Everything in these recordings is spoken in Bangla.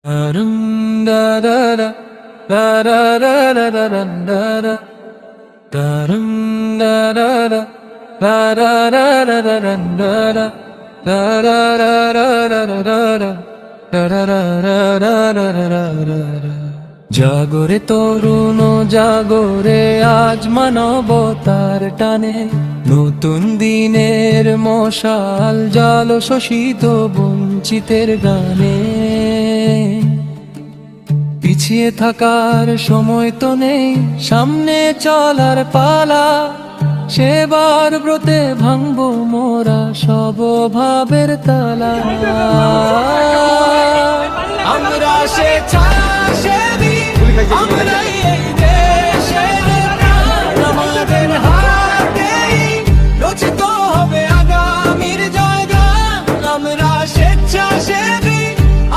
Darum da da da da da da da da da da darum da da da da da da da da da da da da da da da da da জাগরে তরুণ জাগরে আজ মানবতার টানে নতুন দিনের মশাল জালো শোষিত বঞ্চিতের গানে পিছিয়ে থাকার সময় তো নেই সামনে চলার পালা সেবার ব্রতে ভাঙবো মোরা সব ভাবের তালা আমরা স্বেচ্ছাসেবী আমরাই এই দেশের প্রাণ আমাদের হাতেই রচিত হবে আগামীর জয়গান আমরা স্বেচ্ছাসেবী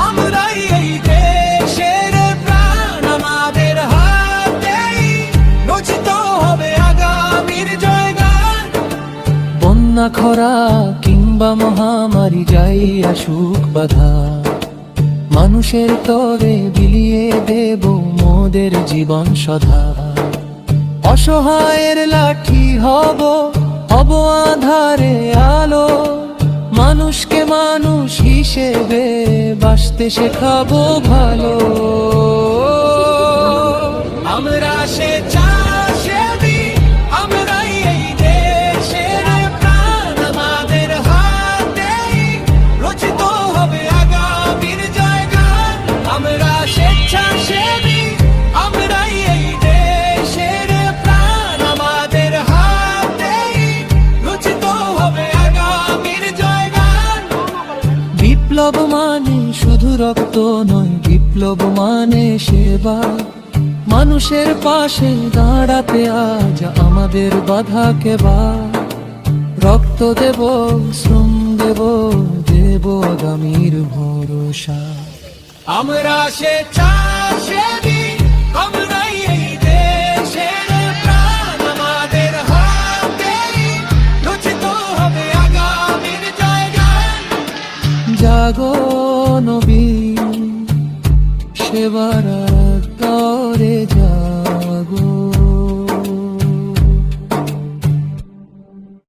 আমরাই এই দেশের প্রাণ আমাদের হাতেই রচিত হবে আগামীর জয়গান বন্যা খরা কিংবা মহামারী যাই আসুক বাধা মানুষের তরে বিলিয়ে দেব মোদের জীবন সদা অসহায়ের লাঠি হব আধারে আলো মানুষকে মানুষ হিসেবে বাঁচতে শেখাবো ভালো আমরা স্বেচ্ছাসেবী আমরাই এই দেশের প্রাণ আমাদের হাতেই রচিত হবে আগামীর জয়গান আমরা স্বেচ্ছাসেবী আমরাই এই দেশের প্রাণ আমাদের হাতেই রচিত হবে আগামীর জয়গান বিপ্লব মানে শুধু রক্ত নয় বিপ্লব মানে সেবা মানুষের পাশে দাঁড়াতে আজ আমাদের বাধা কেবা রক্ত দেব শ্রম দেব দেব আগামীর ভরসা আমরা স্বেচ্ছাসেবী আমরাই এই দেশের প্রাণ আমাদের হাতেই রচিত হবে আগামীর জয়গান জাগো নবীন সেবার